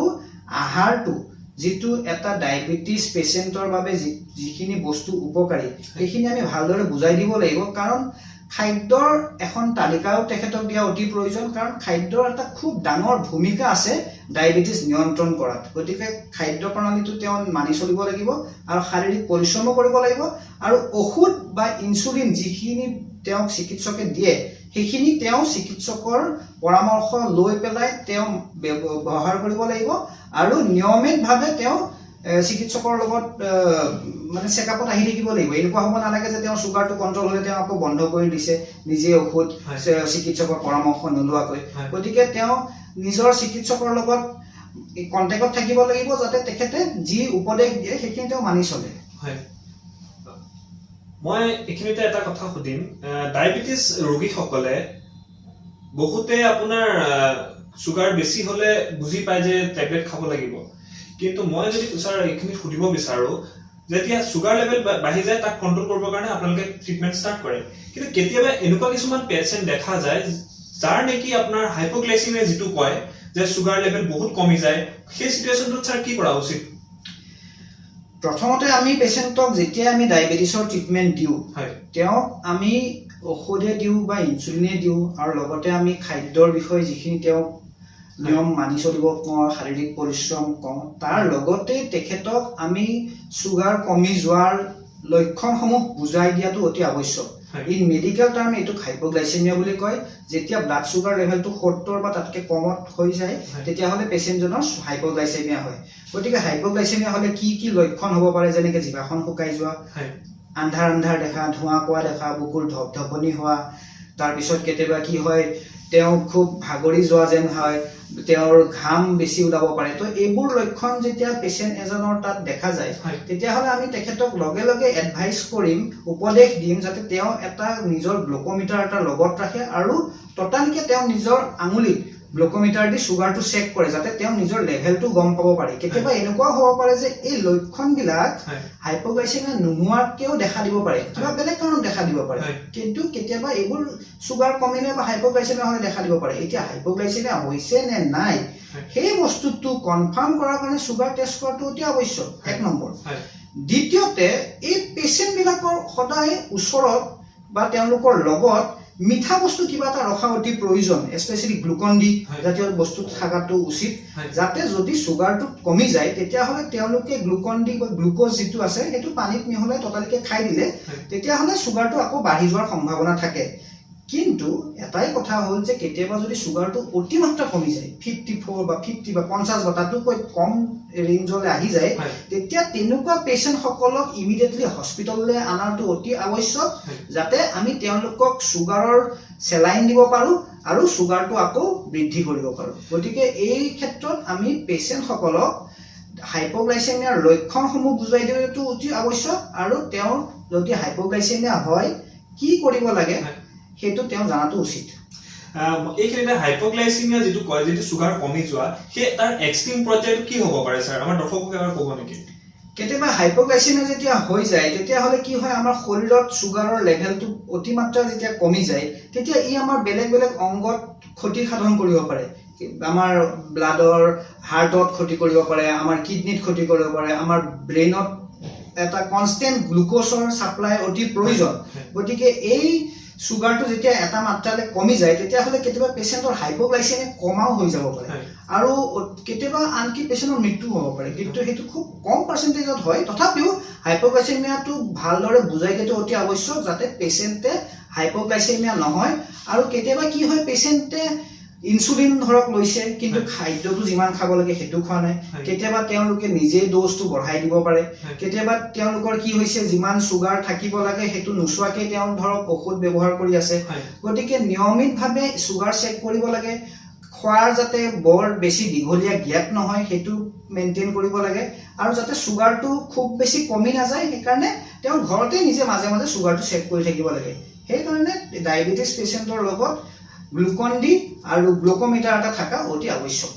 আহাৰটো, যিটো এটা ডায়েবেটিছ পেচেণ্টৰ বাবে যিখিনি বস্তু উপকাৰী, সেইখিনি আমি ভালদৰে বুজাই দিব লাগিব। কাৰণ খাদ্যৰ এখন তালিকাও তেখেতক দিয়া অতি প্ৰয়োজন, কাৰণ খাদ্যৰ এটা খুব ডাঙৰ ভূমিকা আছে ডায়েবেটিছ নিয়ন্ত্ৰণ কৰাত। গতিকে খাদ্য প্ৰণালীটো তেওঁ মানি চলিব লাগিব আৰু শাৰীৰিক পৰিশ্ৰমো কৰিব লাগিব, আৰু ঔষধ বা ইনচুলিন যিখিনি তেওঁক চিকিৎসকে দিয়ে সেইখিনি তেওঁ চিকিৎসকৰ পৰামৰ্শ লৈ পেলাই তেওঁ ব্যৱহাৰ কৰিব লাগিব, আৰু নিয়মিতভাৱে তেওঁ চিকিৎসকৰ লগত মানে চেকআপত আহি থাকিব লাগিব। এনেকুৱা হ'ব নালাগে যে তেওঁ চুগাৰটো কণ্ট্ৰল হ'লে তেওঁ আকৌ বন্ধ কৰি দিছে, নিজে ঔষধ চিকিৎসকৰ পৰামৰ্শ নোলোৱাকৈ। গতিকে তেওঁ নিজৰ চিকিৎসকৰ লগত কণ্টেক্টত থাকিব লাগিব, যাতে তেখেতে যি উপদেশ দিয়ে সেইখিনি তেওঁ মানি চলে। মই এইখিনিতে এটা কথা সুধিম, ডায়েবেটিছ ৰোগীসকলে বহুতে আপোনাৰ চুগাৰ বেছি হ'লে বুজি পায় যে টেবলেট খাব লাগিব, কিন্তু মই যদি ছাৰ এইখিনি সুধিব বিচাৰো, যেতিয়া চুগাৰ লেভেল বাঢ়ি যায় তাক কণ্ট্ৰল কৰিবৰ কাৰণে আপোনালোকে ট্ৰিটমেণ্ট ষ্টাৰ্ট কৰে, কিন্তু কেতিয়াবা এনেকুৱা কিছুমান পেচেণ্ট দেখা যায় যাৰ নেকি আপোনাৰ হাইপোগ্লাইচেমিয়া যিটো কয়, যে চুগাৰ লেভেল বহুত কমি যায়, সেই চিটুৱেশ্যনটোত ছাৰ কি কৰা উচিত? প্ৰথমতে আমি পেচেণ্টক যেতিয়া আমি ডায়েবেটিছৰ ট্ৰিটমেণ্ট দিওঁ, তেওঁক আমি ঔষধে দিওঁ বা ইনচুলিনে দিওঁ, আৰু লগতে আমি খাদ্যৰ বিষয়ে যিখিনি তেওঁক নিয়ম মানি চলিব কওঁ, শাৰীৰিক পৰিশ্ৰম কওঁ, তাৰ লগতে তেখেতক আমি চুগাৰ কমি যোৱাৰ লক্ষণসমূহ বুজাই দিয়াটো অতি আৱশ্যক। ইন মেডিকেল টাৰ্ম এইটোক হাইপোগ্লাইচেমিয়া বুলি কয়। যেতিয়া ব্লাড চুগাৰ লেভেলটো 70 বা তাতকৈ কমত হৈ যায়, তেতিয়াহ'লে পেচেণ্টজনৰ হাইপোগ্লাইচেমিয়া হয়। গতিকে হাইপোগ্লাইচেমিয়া হ'লে কি কি লক্ষণ হ'ব পাৰে, যেনেকৈ জিভাখন শুকাই যোৱা, আন্ধাৰ আন্ধাৰ দেখা, ধোঁৱা কোৱা দেখা, বুকুৰ ধপধপনি হোৱা, তাৰপিছত কেতিয়াবা কি হয়, তেওঁ খুব ভাগৰি যোৱা যেন হয়, তেওঁৰ ঘাম বেছি ওলাব পাৰে। তো এইবোৰ লক্ষণ যেতিয়া পেচেণ্ট এজনৰ তাত দেখা যায়, তেতিয়াহ'লে আমি তেখেতক লগে লগে এডভাইচ কৰিম, উপদেশ দিম, যাতে তেওঁ এটা নিজৰ গ্লুকোমিটাৰ এটা লগত ৰাখে, আৰু ততালিকে তেওঁ নিজৰ আঙুলিত গ্লুকোমিটাৰ দি চুগাৰটো চেক কৰে, যাতে তেওঁ নিজৰ লেভেলটো গম পাব পাৰে। কেতিয়াবা এনেকুৱাও হ'ব পাৰে যে এই লক্ষণবিলাক হাইপোগ্লাইচেমিয়া নোহোৱাকৈও দেখা দিব পাৰে, কিবা বেলেগ কাৰণত দেখা দিব পাৰে, কিন্তু কেতিয়াবা এইবোৰ চুগাৰ কমিলে বা হাইপোগ্লাইচেমিয়া হ'লে দেখা দিব পাৰে। এতিয়া হাইপোগ্লাইচেমিয়া হৈছে নে নাই সেই বস্তুটো কনফাৰ্ম কৰাৰ কাৰণে চুগাৰ টেষ্ট কৰাটো অতি আৱশ্যক, 1 নম্বৰ। দ্বিতীয়তে, এই পেচেণ্টবিলাকৰ সদায় ওচৰত বা তেওঁলোকৰ লগত মিঠা বস্তু কিবা এটা ৰখা অতি প্ৰয়োজন, স্পেচিয়েলি গ্লুকন ডি জাতীয় বস্তু থকাটো উচিত, যাতে যদি চুগাৰটো কমি যায় তেতিয়াহ'লে তেওঁলোকে গ্লুকন ডি বা গ্লুক'জ যিটো আছে সেইটো পানীত মিহলাই ততালিকে খাই দিলে তেতিয়াহ'লে চুগাৰটো আকৌ বাঢ়ি যোৱাৰ সম্ভাৱনা থাকে। কিন্তু এটাই কথা হ'ল যে কেতিয়াবা যদি চুগাৰটো অতিমাত্ৰা কমি যায়, 54 বা 50 বা 50 বা তাতোকৈ কম ৰেঞ্জলৈ আহি যায়, তেতিয়া তেনেকুৱা পেচেণ্টসকলক ইমিডিয়েটলি হস্পিটেললৈ অনাটো অতি আৱশ্যক, যাতে আমি তেওঁলোকক চুগাৰৰ চেলাইন দিব পাৰোঁ আৰু চুগাৰটো আকৌ বৃদ্ধি কৰিব পাৰোঁ। গতিকে এই ক্ষেত্ৰত আমি পেচেণ্টসকলক হাইপোগ্লাইচেমিয়াৰ লক্ষণসমূহ বুজাই দিয়াটো অতি আৱশ্যক, আৰু তেওঁৰ যদি হাইপোগ্লাইচেমিয়া হয় কি কৰিব লাগে সেইটো তেওঁ জনাটো উচিত। এইখিনিতে হাইপোগ্লাইচেমিয়া যিটো কয়, যিটো চুগাৰ কমি যোৱা, সেই তাৰ এক্সট্ৰিম পৰ্যায়টো কি হ'ব পাৰে ছাৰ? আমাৰ দৰ্শকক এবাৰ ক'ব নেকি? কেতিয়াবা হাইপোগ্লাইচেমিয়া যেতিয়া হৈ যায় তেতিয়াহ'লে কি হয়, আমাৰ শৰীৰত চুগাৰৰ লেভেলটো অতিমাত্ৰা যেতিয়া কমি যায় তেতিয়া ই আমাৰ বেলেগ বেলেগ অংগত ক্ষতি সাধন কৰিব পাৰে। আমাৰ ব্লাডৰ হাৰ্টত ক্ষতি কৰিব পাৰে, আমাৰ কিডনিত ক্ষতি কৰিব পাৰে, আমাৰ ব্ৰেইনত এটা কনষ্টেণ্ট গ্লুক'জৰ ছাপ্লাই অতি প্ৰয়োজন। গতিকে এই চুগাৰটো যেতিয়া এটা মাত্ৰালৈ কমি যায় তেতিয়াহ'লে কেতিয়াবা পেচেণ্টৰ হাইপোগ্লাইচেমিয়া কমাও হৈ যাব পাৰে। আৰু কেতিয়াবা আনকি পেচেণ্টৰ মৃত্যু হ'ব পাৰে কিন্তু সেইটো খুব কম পাৰ্চেণ্টেজত হয় তথাপিও হাইপোগ্লাইচেমিয়াটো ভালদৰে বুজাই দিয়াটো অতি আৱশ্যক যাতে পেচেণ্টে হাইপোগ্লাইচেমিয়া নহয় আৰু কেতিয়াবা কি হয় পেচেণ্টে ইনসুলিন ধৰক লৈছে কিন্তু খাদ্যটো যিমান খাব লাগে সেইটো খোৱা নাই কেতিয়াবা তেওঁলোকে নিজে ড'জটো বঢ়াই দিব পাৰে কেতিয়াবা তেওঁলোকৰ কি হৈছে যিমান সুগাৰ থাকিব লাগে সেইটো নোচোৱাকৈ তেওঁ ধৰক ঔষধ ব্যৱহাৰ কৰি আছে গতিকে নিয়মিতভাৱে সুগাৰ চেক কৰিব লাগে খোৱাৰ যাতে বৰ বেছি দীঘলীয়া গেপ নহয় সেইটো মেইনটেইন কৰিব লাগে আৰু যাতে সুগাৰটো খুব বেছি কমি নাযায় সেইকাৰণে তেওঁ ঘৰতে নিজে মাজে মাজে সুগাৰটো চেক কৰি থাকিব লাগে সেইকাৰণে ডায়েবেটিছ পেচেণ্টৰ লগত গ্লুকন ডি আৰু গ্লুকোমিটাৰ এটা থকা অতি আৱশ্যক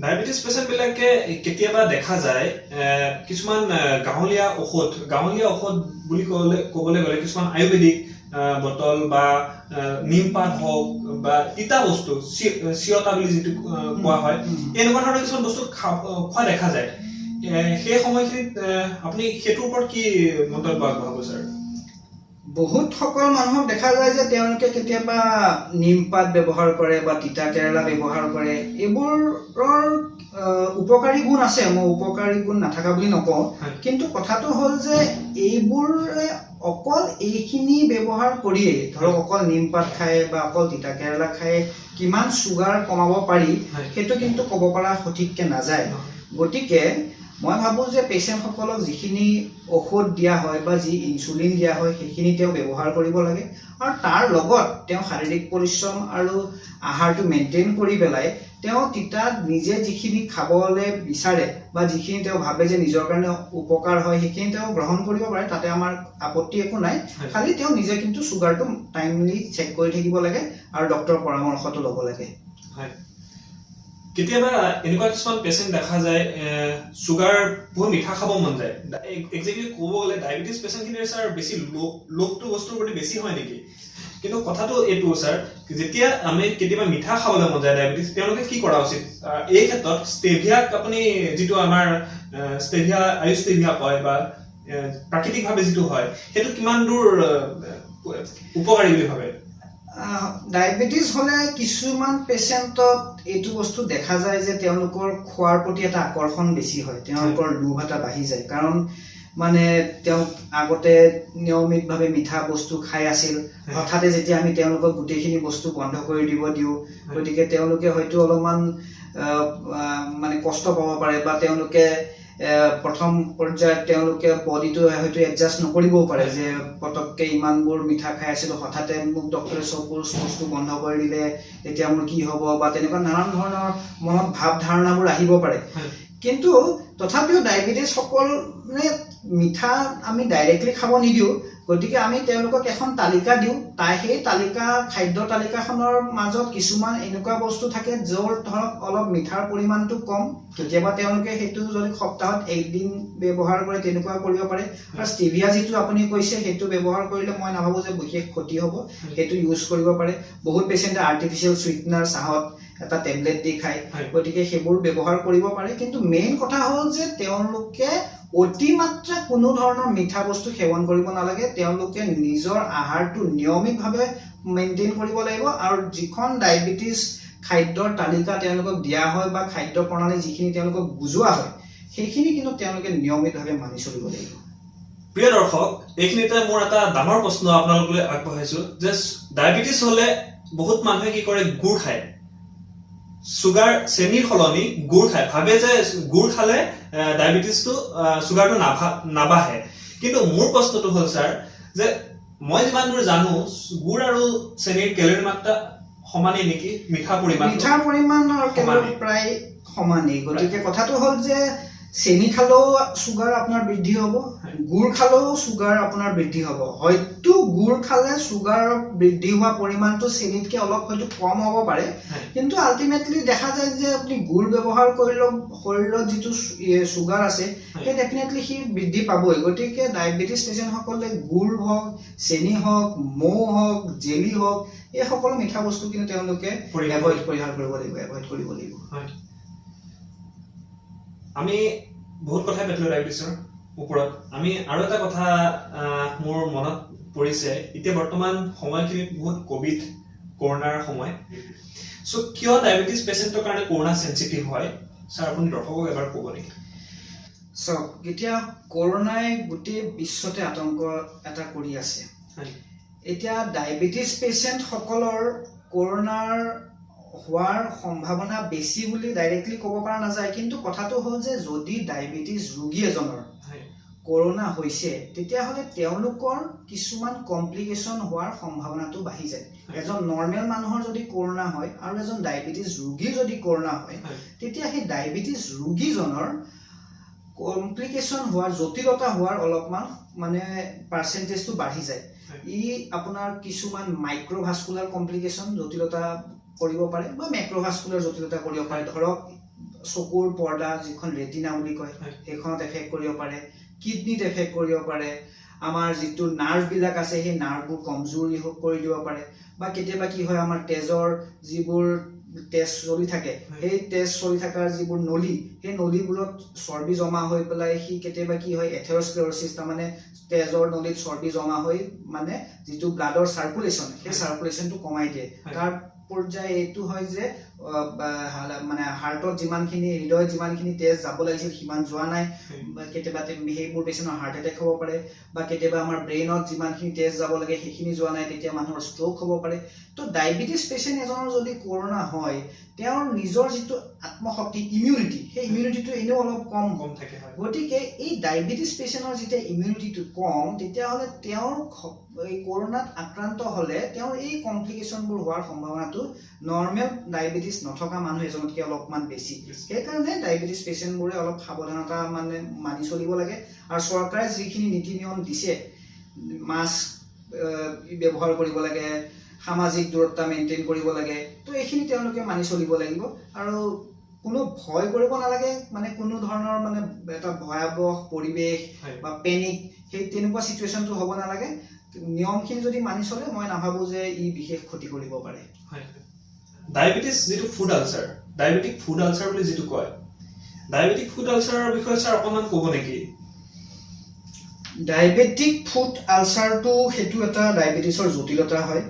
ডায়াবেটিস পেশেন্ট বিলাকে কেতিয়াবা দেখা যায় কিছুমান গাঁৱলীয়া ঔষধ বুলি ক'বলৈ গ'লে কিছুমান আয়ুৰ্বেদিক বটল বা নিমপাত হওক বা তিতা বস্তু চিয়তা বুলি যিটো কোৱা হয় এনেকুৱা ধৰণৰ কিছুমান বস্তু খোৱা দেখা যায় সেই সময়খিনিত আপুনি সেইটোৰ ওপৰত কি মন্তব্য আগবঢ়াব ছাৰ বহুত সকল মানুহক দেখা যায় যে তেওঁলোকে কেতিয়াবা নিমপাত ব্যৱহাৰ কৰে বা তিতা কেৰেলা ব্যৱহাৰ কৰে এইবোৰৰ উপকাৰী গুণ আছে মই উপকাৰী গুণ নাথাকা বুলি নকওঁ কিন্তু কথাটো হ'ল যে এইবোৰে অকল এইখিনি ব্যৱহাৰ কৰিয়ে ধৰক অকল নিমপাত খায় বা অকল তিতা কেৰেলা খায় কিমান সুগাৰ কমাব পাৰি সেইটো কিন্তু ক'ব পৰা সঠিককৈ নাযায় গতিকে মই ভাবো যে পেচেণ্টসকলক যিখিনি ঔষধ দিয়া হয় বা যি ইনসুলিন দিয়া হয় সেইখিনি তেওঁ ব্যৱহাৰ কৰিব লাগে আৰু তাৰ লগত তেওঁ শাৰীৰিক পৰিশ্ৰম আৰু আহাৰটো মেইনটেইন কৰি পেলাই তেওঁ তিতাত নিজে যিখিনি খাবলৈ বিচাৰে বা যিখিনি তেওঁ ভাবে যে নিজৰ কাৰণে উপকাৰ হয় সেইখিনি তেওঁ গ্ৰহণ কৰিব পাৰে তাতে আমাৰ আপত্তি একো নাই খালি তেওঁ নিজে কিন্তু সুগাৰটো টাইমলি চেক কৰি থাকিব লাগে আৰু ডক্টৰৰ পৰামৰ্শটো ল'ব লাগে হয় কেতিয়াবা এনেকুৱা কিছুমান পেচেণ্ট দেখা যায় সুগাৰ বহুত মিঠা খাব মন যায় একজেক্টলি ক'ব গ'লে ডায়েবেটিছ পেচেণ্টখিনিৰ ছাৰ বেছি লোভটো বস্তুৰ প্ৰতি বেছি হয় নেকি কিন্তু কথাটো এইটো ছাৰ যেতিয়া আমি কেতিয়াবা মিঠা খাবলৈ মন যায় ডায়েবেটিছ তেওঁলোকে কি কৰা উচিত এই ক্ষেত্ৰত ষ্টেভিয়াক আপুনি যিটো আমাৰ আয়ুষ ষ্টেভিয়া কয় বা প্ৰাকৃতিকভাৱে যিটো হয় সেইটো কিমান দূৰ উপকাৰী বুলি ভাবে ডায়েবেটিছ হলে কিছুমান পেচেণ্টত এইটো বস্তু দেখা যায় যে তেওঁলোকৰ খোৱাৰ প্ৰতি এটা আকৰ্ষণ বেছি হয় তেওঁলোকৰ লোভ এটা বাঢ়ি যায় কাৰণ মানে তেওঁ আগতে নিয়মিতভাৱে মিঠা বস্তু খাই আছিল হঠাতে যেতিয়া আমি তেওঁলোকক গোটেইখিনি বস্তু বন্ধ কৰি দিওঁ গতিকে তেওঁলোকে হয়তো অলপমান মানে কষ্ট পাব পাৰে বা তেওঁলোকে প্ৰথম পৰ্যায়ত তেওঁলোকে বডিটো হয়তো এডজাষ্ট নকৰিবও পাৰে যে পটককে ইমানবোৰ মিঠা খাই আছিলো হঠাতে মোক ডক্টৰে সববোৰ বস্তু বন্ধ কৰি দিলে এতিয়া মোৰ কি হ'ব বা তেনেকুৱা নানান ধৰণৰ মনত ভাৱ ধাৰণাবোৰ আহিব পাৰে কিন্তু তথাপিও ডায়েবেটিছ সকলে মিঠা আমি ডাইৰেক্টলি খাব নিদিওঁ গতিকে আমি তেওঁলোকক এখন তালিকা দিওঁ সেই খাদ্য তালিকাখনৰ মাজত কিছুমান এনেকুৱা বস্তু থাকে য'ৰ ধৰক অলপ মিঠাৰ পৰিমাণটো কম কেতিয়াবা তেওঁলোকে সেইটো যদি সপ্তাহত একদিন ব্যৱহাৰ কৰে তেনেকুৱা কৰিব পাৰে আৰু ষ্টেভিয়া যিটো আপুনি কৈছে সেইটো ব্যৱহাৰ কৰিলে মই নাভাবো যে বিশেষ ক্ষতি হ'ব সেইটো ইউজ কৰিব পাৰে বহুত পেচেণ্টে আৰ্টিফিচিয়েল সুইটনাৰ চাহত এটা টেবলেট দি খায় গতিকে সেইবোৰ ব্যৱহাৰ কৰিব পাৰে কিন্তু মেইন কথা হ'ল যে তেওঁলোকে অতিমাত্ৰা কোনো ধৰণৰ মিঠা বস্তু সেৱন কৰিব নালাগে তেওঁলোকে নিজৰ আহাৰটো নিয়মিতভাৱে মেইনটেইন কৰিব লাগিব আৰু যিখন ডায়েবেটিছ খাদ্যৰ তালিকা তেওঁলোকক দিয়া হয় বা খাদ্য প্ৰণালী যিখিনি তেওঁলোকক বুজোৱা হয় সেইখিনি কিন্তু তেওঁলোকে নিয়মিতভাৱে মানি চলিব লাগিব প্ৰিয় দৰ্শক এইখিনিতে মোৰ এটা ডাঙৰ প্ৰশ্ন আপোনালোকলৈ আগবঢ়াইছো যে ডায়েবেটিছ হলে বহুত মানুহে কি কৰে গুড় খায় সুগাৰ চেনিৰ সলনি গুড় খায় ভাবে যে গুড় খালে ডায়েবেটিছটো সুগাৰটো নাবাঢ়ে কিন্তু মোৰ প্ৰশ্নটো হ'ল ছাৰ যে মই যিমান দূৰ জানো গুড় আৰু চেনিৰ কেলৰি মাত্ৰা সমানেই নেকি মিঠাৰ পৰিমাণ প্ৰায় সমানেই গতিকে কথাটো হ'ল যে চেনি খালেও সুগাৰ আপোনাৰ বৃদ্ধি হ'ব গুড় খালেও সুগাৰ আপোনাৰ বৃদ্ধি হ'ব হয়তো গুড় খালে সুগাৰ বৃদ্ধি হোৱা পৰিমাণটো চেনিতকৈ অলপ হয়তো কম হ'ব পাৰে কিন্তু আল্টিমেটলি দেখা যায় যে আপুনি গুড় ব্যৱহাৰ কৰিলেও শৰীৰত যিটো সুগাৰ আছে সেই ডেফিনেটলি সি বৃদ্ধি পাবই গতিকে ডায়েবেটিছ পেচেণ্টসকলে গুড় হওক চেনি হওক মৌ হওক জেলি হওক এই সকলো মিঠা বস্তু কিন্তু তেওঁলোকে এভইড কৰিব লাগিব আমি বহুত কথাই পাতিলো ডায়েবেটিছৰ ওপৰত আমি আৰু এটা কথা মোৰ মনত পৰিছে এতিয়া বৰ্তমান সময়খিনিত বহুত কৰোনাৰ সময় সো কিয় ডায়াবেটিস পেশেন্টৰ কাৰণে কৰোনা সেনসিটিভ হয় স্যাৰ আপুনি দৰ্শকক এবাৰ ক'ব নেকি চাওক এতিয়া কৰোনাই গোটেই বিশ্বতে আতংক এটা কৰি আছে এতিয়া ডায়াবেটিস পেশেন্ট সকলৰ কৰোনাৰ হোৱাৰ সম্ভাৱনা বেছি বুলি ডাইৰেক্টলি ক'ব পৰা নাযায় কিন্তু কথাটো হ'ল যে যদি ডায়াবেটিস ৰোগী এজনৰ কৰোনা হৈছে তেতিয়াহ'লে তেওঁলোকৰ কিছুমান কমপ্লিকেশন হোৱাৰ সম্ভাৱনাটো বাঢ়ি যায় এজন নৰ্মেল মানুহৰ যদি কৰোনা হয় আৰু এজন ডায়াবেটিস ৰোগীৰ যদি কৰোনা হয় তেতিয়া সেই ডায়াবেটিস ৰোগীজনৰ কমপ্লিকেশন হোৱাৰ জটিলতা হোৱাৰ অলপমান মানে পাৰ্চেন্টেজটো বাঢ়ি যায় ই আপোনাৰ কিছুমান মাইক্ৰোভাস্কুলাৰ কমপ্লিকেশন জটিলতা কৰিব পাৰে বা মেক্ৰোভাস্কুলাৰ জটিলতা কৰিব পাৰে ধৰক চকুৰ পৰ্দা যিখন ৰেটিনা বুলি কয় সেইখনত এফেক্ট কৰিব পাৰে কিডনিত এফেক্ট কৰিব পাৰে আমাৰ যিটো নাৰ্ভ বিলাক আছে সেই নাৰ্ভবোৰ কমজোৰি কৰি দিব পাৰে বা কেতিয়াবা কি হয় আমাৰ তেজৰ যিবোৰ তেজ চলি থাকে সেই তেজ চলি থকাৰ যিবোৰ নলী সেই নলীবোৰত চৰ্বি জমা হৈ পেলাই সি কেতিয়াবা কি হয় এথেৰস্ক্লেৰ'চিছ মানে তেজৰ নলীত চৰ্বি জমা হৈ মানে যিটো ব্লাডৰ সাৰ্কুলেশন সেই সাৰ্কুলেশনটো কমাই দিয়ে তাৰ পৰ্যায়ে এইটো হয় যে মানে হাৰ্টত যিমানখিনি হৃদয়ত যিমানখিনি তেজ যাব লাগিছিল সিমান যোৱা নাই কেতিয়াবা সেইবোৰ পেচেণ্টৰ হাৰ্ট এটেক হ'ব পাৰে বা কেতিয়াবা আমাৰ ব্ৰেইনত যিমানখিনি তেজ যাব লাগে সেইখিনি যোৱা নাই তেতিয়া মানুহৰ ষ্ট্ৰোক হ'ব পাৰে তো ডায়াবেটিস পেচেণ্ট এজনৰ যদি কৰোনা হয় তেওঁৰ নিজৰ যিটো আত্মশক্তি ইমিউনিটি সেই ইমিউনিটিটো এনেও অলপ কম থাকে গতিকে এই ডায়াবেটিস পেচেণ্টৰ যেতিয়া ইমিউনিটিটো কম তেতিয়াহ'লে তেওঁৰ এই কৰোনাত আক্ৰান্ত হ'লে তেওঁৰ এই কমপ্লিকেশনবোৰ হোৱাৰ সম্ভাৱনাটো নৰ্মেল ডায়াবেটিস নথকা মানুহ এজনতকৈ অলপমান বেছি সেইকাৰণে ডায়াবেটিস পেচেণ্টবোৰে অলপ সাৱধানতা মানে মানি চলিব লাগে আৰু চৰকাৰে যিখিনি নীতি নিয়ম দিছে মাস্ক ব্যৱহাৰ কৰিব লাগে সামাজিক দূৰত্ব মেইনটেইন কৰিব লাগে তো এইখিনি তেওঁলোকে মানি চলিব লাগিব আৰু কোনো ভয় কৰিব নালাগে মানে কোনো ধৰণৰ মানে এটা ভয়াবহ পৰিৱেশ বা পেনিক সেই তেনেকুৱা সিচুৱেশনটো হ'ব নালাগে নিয়মখিনি যদি মানি চলে মই নাভাবো যে ই বিশেষ ক্ষতি কৰিব পাৰে ডায়াবেটিস যেটো ফুড আলসাৰ ডায়াবেটিক ফুড আলসাৰ বুলি যেটো কয় ডায়াবেটিক ফুড আলসাৰৰ বিষয়ে স্যাৰ অকমান ক'ব নেকি ডায়াবেটিক ফুড আলসাৰটো হেতু এটা ডায়াবেটিসৰ জটিলতা হয়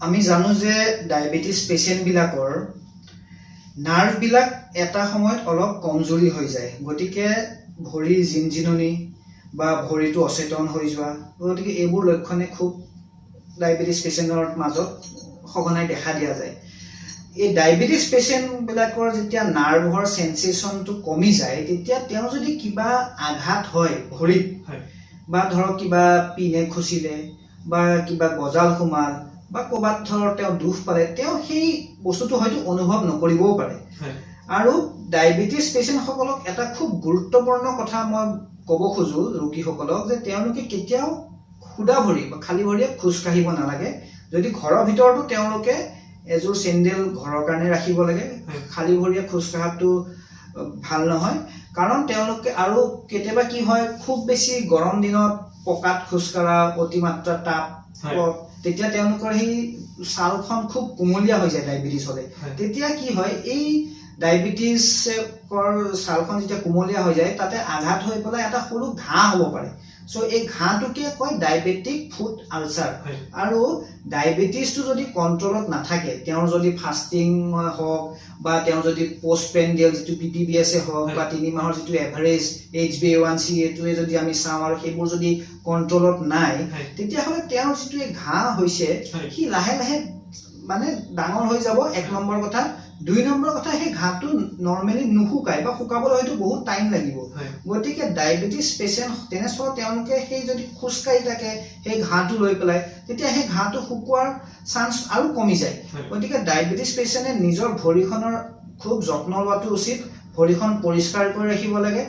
আমি জানো যে ডায়াবেটিস পেশেন্ট বিলাকৰ নাৰ্ভ বিলাক এটা সময়ত অলপ কমজোৰি হৈ যায় গতিকে ভৰিৰ জিনজিননি বা ভৰিটো অচেতন হৈ যোৱা গতিকে এইবোৰ লক্ষণে খুব ডায়াবেটিস পেশেন্টৰ মাজত সঘনাই দেখা দিয়া যায় এই ডায়াবেটিস পেশেন্ট বিলাকৰ যেতিয়া নাৰ্ভৰ সেন্সেশনটো কমি যায় তেতিয়া তেওঁ যদি কিবা আঘাত হয় ভৰিত বা ধৰক কিবা পিনে খুচিলে বা কিবা গজাল সোমাল বা ক'বাত ধৰ তেওঁ দুখ পালে তেওঁ সেই বস্তুটো হয়তো অনুভৱ নকৰিবও পাৰে আৰু ডায়াবেটিস পেশেন্ট সকলক এটা খুব গুৰুত্বপূৰ্ণ কথা মই ক'ব খোজো ৰোগীসকলক যে তেওঁলোকে কেতিয়াও খুদা ভৰি বা খালি ভৰিয়ে খোজ কাঢ়িব নালাগে যদি ঘৰৰ ভিতৰতো তেওঁলোকে এযোৰ চেন্ডেল ঘৰৰ কাৰণে ৰাখিব লাগে খালি ভৰিয়ে খোজ কাঢ়াটো ভাল নহয় কাৰণ তেওঁলোকে আৰু কেতিয়াবা কি হয় খুব বেছি গৰম দিনত পকাত খোজ কাঢ়া অতিমাত্ৰা তাপ তেতিয়া তেওঁলোকৰ সেই ছালখন খুব কোমলীয়া হৈ যায় ডায়াবেটিস হ'লে তেতিয়া কি হয় এই ডায়াবেটিসৰ ছালখন যেতিয়া কোমলীয়া হৈ যায় তাতে আঘাত হৈ পেলাই এটা সৰু ঘাঁ হ'ব পাৰে সো এই ঘাঁটোকে কয় ডায়াবেটিক ফুড আলসাৰ আৰু ডায়াবেটিসটো যদি কন্ট্ৰলত নাথাকে তেওঁৰ যদি ফাস্টিং হওক বা তেওঁ যদি পোষ্ট পেন্ডিয়েল যিটো পিপিবিএছ হওক বা 3 মাহৰ যিটো এভাৰেজ HbA1c এটোৱে যদি আমি চাওঁ আৰু সেইবোৰ যদি কন্ট্ৰলত নাই তেতিয়াহ'লে তেওঁৰ যিটো এই ঘাঁ হৈছে সি লাহে লাহে মানে ডাঙৰ হৈ যাব এক নম্বৰ কথা 2 নম্বৰ কথা সেই ঘাঁটো নৰমালি নুশুকায় বা শুকাবলৈ হয়তো বহুত টাইম লাগিব গতিকে ডায়াবেটিস পেশেন্ট তেনেস্থলত তেওঁলোকে সেই যদি খুচকাই থাকে সেই ঘাঁটো লৈ পেলাই তেতিয়া সেই ঘাঁটো শুকুৱাৰ চান্স আৰু কমি যায় গতিকে ডায়াবেটিস পেশেন্টে নিজৰ ভৰিখনৰ খুব যত্ন লোৱাটো উচিত ভৰিখন পৰিষ্কাৰ কৰি ৰাখিব লাগে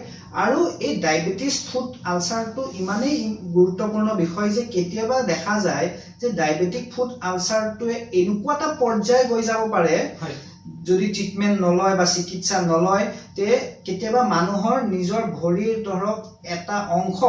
আৰু এই ডায়াবেটিস ফুড আলসাৰটো ইমানেই গুৰুত্বপূৰ্ণ বিষয় যে কেতিয়াবা দেখা যায় যে ডায়াবেটিক ফুড আলসাৰটোৱে এনেকুৱা এটা পৰ্যায় গৈ যাব পাৰে যদি ট্ৰিটমেন্ট নলয় বা চিকিৎসা নলয় তে কেতিয়াবা মানুহৰ নিজৰ ভৰিৰ ধৰক এটা অংশ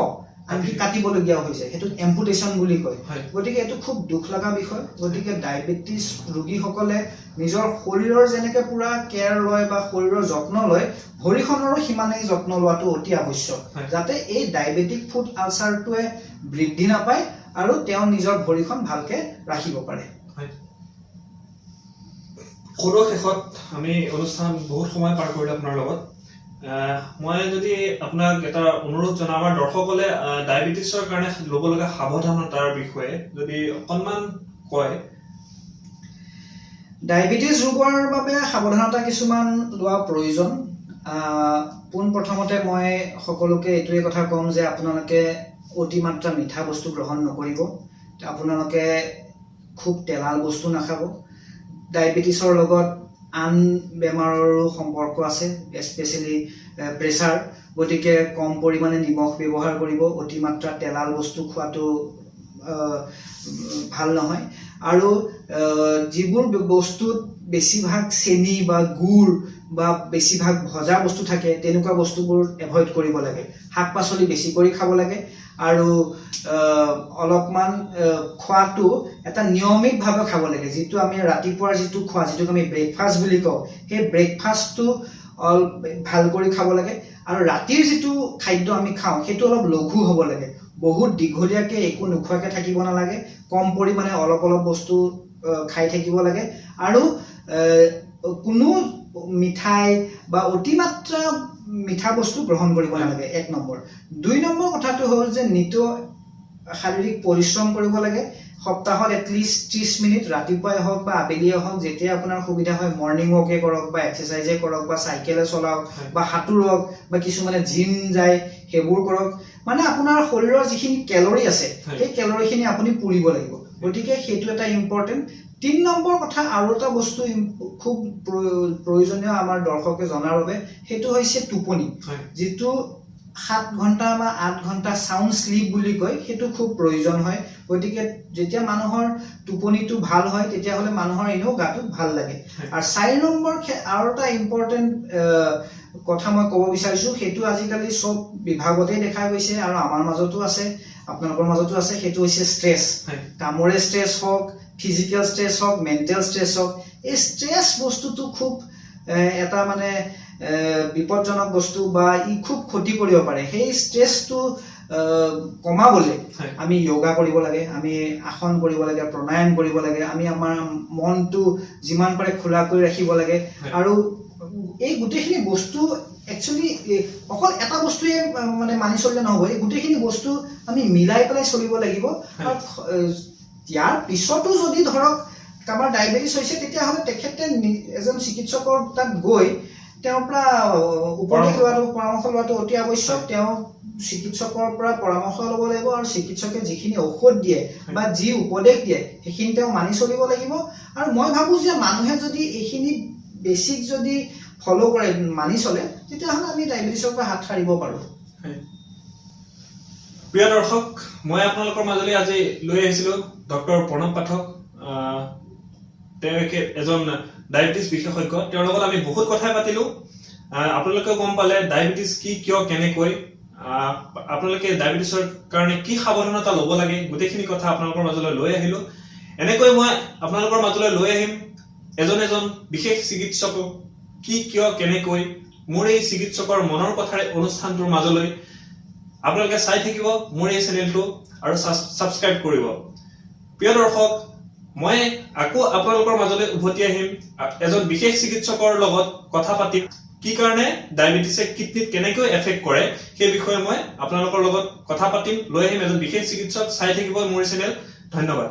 আনকি কাটিবলগীয়া হৈ যায় হেতু এম্পুটেশন বুলি কয় গতিকে এটো খুব দুখ লগা বিষয় গতিকে ডায়াবেটিস ৰোগীসকলে নিজৰ শৰীৰৰ যেনেকৈ পুৰা কেয়াৰ লয় বা শৰীৰৰ যত্ন লয় ভৰিখনৰো সিমানেই যত্ন লোৱাটো অতি আৱশ্যক যাতে এই ডায়াবেটিক ফুড আলসাৰটোৱে বৃদ্ধি নাপায় আৰু তেওঁ নিজৰ ভৰিখন ভালকে ৰাখিব পাৰে সৰু শেষত আমি অনুষ্ঠান বহুত সময় পাৰ কৰিলো আপোনাৰ লগত মই যদি আপোনাক এটা অনুৰোধ জনাওঁ আমাৰ দৰ্শকসকলে ডায়াবেটিছৰ কাৰণে ল'ব লগা সাৱধানতাৰ বিষয়ে যদি অকণমান কয় ডায়াবেটিছ ৰোগৰ বাবে সাৱধানতা কিছুমান লোৱা প্ৰয়োজন পোনপ্ৰথমতে মই সকলোকে এইটোৱে কথা ক'ম যে আপোনালোকে অতিমাত্ৰা মিঠা বস্তু গ্ৰহণ নকৰিব আপোনালোকে খুব তেলাল বস্তু নাখাব ডায়াবেটিছৰ লগত আন বেমাৰৰো সম্পৰ্ক আছে স্পেচিয়েলি প্ৰেছাৰ গতিকে কম পৰিমাণে নিমখ ব্যৱহাৰ কৰিব অতিমাত্ৰা তেলাল বস্তু খোৱাটো ভাল নহয় আৰু যিবোৰ বস্তুত বেছিভাগ চেনি বা গুড় বা বেছিভাগ ভজা বস্তু থাকে তেনেকুৱা বস্তুবোৰ এভয়েড কৰিব লাগে শাক পাচলি বেছি কৰি খাব লাগে আৰু অলপমান খোৱাটো এটা নিয়মিতভাৱে খাব লাগে যিটো আমি ৰাতিপুৱাৰ যিটো খোৱা যিটোক আমি ব্ৰেকফাষ্ট বুলি কওঁ সেই ব্ৰেকফাষ্টটো ভাল কৰি খাব লাগে আৰু ৰাতিৰ যিটো খাদ্য আমি খাওঁ সেইটো অলপ লঘু হ'ব লাগে বহুত দীঘলীয়াকৈ একো নোখোৱাকৈ থাকিব নালাগে কম পৰিমাণে অলপ বস্তু খাই থাকিব লাগে আৰু কোনো মিঠাই বা অতিমাত্ৰা মিঠা বস্তু গ্ৰহণ কৰিব নালাগে 1 নম্বৰ 2 নম্বৰ কথাটো হ'ল যে নিত্য শাৰীৰিক পৰিশ্ৰম কৰিব লাগে সপ্তাহত এটলিষ্ট 30 মিনিট ৰাতিপুৱাই হওক বা আবেলিয়ে হওক যেতিয়া আপোনাৰ সুবিধা হয় মৰ্নিং ৱাকে কৰক বা এক্সাৰচাইজে কৰক বা চাইকেলে চলাওক বা সাঁতোৰক বা কিছুমানে জিম যায় সেইবোৰ কৰক মানে আপোনাৰ শৰীৰৰ যিখিনি কেলৰি আছে সেই কেলৰিখিনি আপুনি পুৰিব লাগিব গতিকে সেইটো এটা ইম্পৰ্টেণ্ট 3 নম্বৰ কথা আৰু এটা বস্তু খুব প্ৰয়োজনীয় আমাৰ দৰ্শকে জনাৰ বাবে সেইটো হৈছে টোপনি যিটো 7 ঘণ্টা বা 8 ঘণ্টা সাউন্ড স্লিপ বুলি কয় সেইটো খুব প্ৰয়োজন হয় গতিকে যেতিয়া মানুহৰ টোপনিটো ভাল হয় তেতিয়া হলে মানুহৰ এনেও গাটো ভাল লাগে আৰু 4 নম্বৰ আৰু এটা ইম্পৰ্টেণ্ট কথা মই ক'ব বিচাৰিছো সেইটো আজিকালি সব বিভাগতে দেখা গৈছে আৰু আমাৰ মাজতো আছে আপোনালোকৰ মাজতো আছে সেইটো হৈছে ষ্ট্ৰেছ কামৰে ষ্ট্ৰেছ হওক ফিজিক্যাল ষ্ট্ৰেছ হওক মেণ্টেল ষ্ট্ৰেছ হওক এই ষ্ট্ৰেছ বস্তুটো খুব এটা মানে বিপদজনক বস্তু বা ই খুব ক্ষতি কৰিব পাৰে সেই ষ্ট্ৰেছটো কমাবলৈ আমি যোগা কৰিব লাগে আমি আসন কৰিব লাগে প্ৰণায়াম কৰিব লাগে আমি আমাৰ মনটো যিমান পাৰে খোলা কৰি ৰাখিব লাগে আৰু এই গোটেইখিনি বস্তু একচুয়ালি অকল এটা বস্তুৱে মানে মানি চলিলে নহব এই গোটেইখিনি বস্তু আমি মিলাই পেলাই চলিব লাগিব আৰু ইয়াৰ পিছতো যদি ধৰক কাৰোবাৰ ডায়াবেটিছ হৈছে তেতিয়াহ'লে তেখেতে এজন চিকিৎসকৰ তাত গৈ তেওঁৰ পৰা উপদেশ লোৱাটো পৰামৰ্শ লোৱাটো অতি আৱশ্যক তেওঁ চিকিৎসকৰ পৰা পৰামৰ্শ ল'ব লাগিব আৰু চিকিৎসকে যিখিনি ঔষধ দিয়ে বা যি উপদেশ দিয়ে সেইখিনি তেওঁ মানি চলিব লাগিব আৰু মই ভাবো যে মানুহে যদি এইখিনি বেছিক যদি ফলো কৰে মানি চলে তেতিয়াহ'লে আমি ডায়াবেটিছৰ পৰা হাত সাৰিব পাৰো প্ৰিয় দৰ্শক মই আপোনালোকৰ মাজলৈ আজি লৈ আহিছিলো ডক্টৰ প্ৰণৱ পাঠক তেওঁ এজন ডায়াবেটিছ বিশেষজ্ঞ তেওঁৰ লগত আমি বহুত কথা পাতিলো আপোনালোকে গম পালে ডায়াবেটিছ কি কিয় কেনেকৈ আপোনালোকে ডায়াবেটিছৰ কাৰণে কি সাৱধানতা ল'ব লাগে গোটেইখিনি কথা আপোনালোকৰ মাজলৈ লৈ আহিলো এনেকৈ মই আপোনালোকৰ মাজলৈ লৈ আহিম এজন বিশেষ চিকিৎসক কি কিয় কেনেকৈ মোৰ এই চিকিৎসকৰ মনৰ কথাৰে অনুষ্ঠানটোৰ মাজলৈ আপোনালোকে চাই থাকিব মোৰ এই চেনেলটো আৰু সাবস্ক্ৰাইব কৰিব প্ৰিয় দৰ্শক মই আকৌ আপোনালোকৰ মাজলৈ উভতি আহিম এজন বিশেষ চিকিৎসকৰ লগত কথা পাতিম কি কাৰণে ডায়াবেটিছে কিডনিত কেনেকৈ এফেক্ট কৰে সেই বিষয়ে মই আপোনালোকৰ লগত কথা পাতিম লৈ আহিম এজন বিশেষ চিকিৎসক চাই থাকিব মোৰ চেনেল ধন্যবাদ